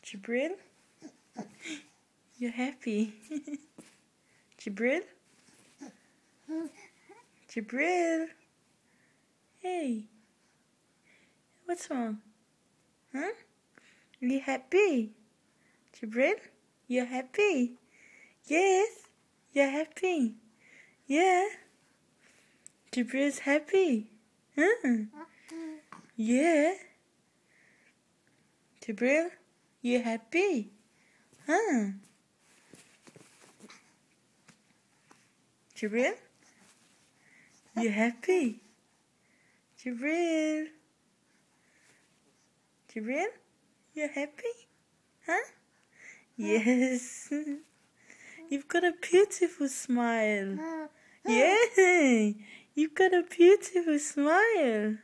Jibril? You're happy. Jibril? Jibril? Hey. What's wrong? Huh? You happy? Jibril? You're happy? Yes. You're happy? Yeah. Jibril's happy? Huh? Yeah. Jibril? You happy? Huh? Jibril? You happy? Jibril? Jibril? You happy? Huh? Yes. You've got a beautiful smile. Yeah. You've got a beautiful smile.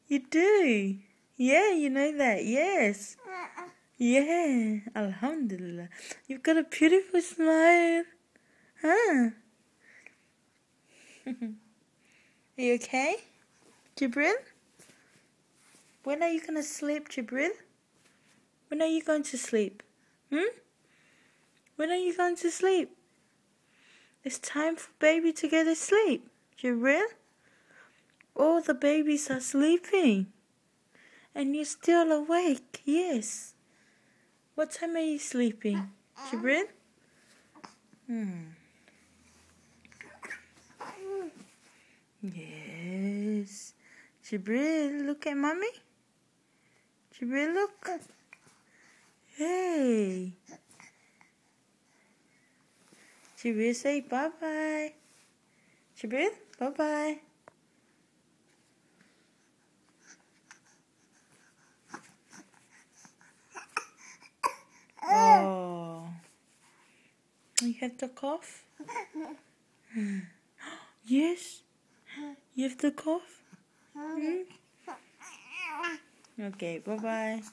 You do. Yeah, you know that. Yes. Yeah. Alhamdulillah. You've got a beautiful smile. Huh? Are you okay? Jibril? When are you going to sleep, Jibril? When are you going to sleep? When are you going to sleep? It's time for baby to go to sleep, Jibril. All the babies are sleeping. And you're still awake, yes. What time are you sleeping, Jibril? Yes. Jibril, look at mommy. Jibril, look. Hey. Jibril, say bye-bye. Jibril, bye-bye. Oh. You have the cough? Yes. You have the cough? Okay, bye-bye.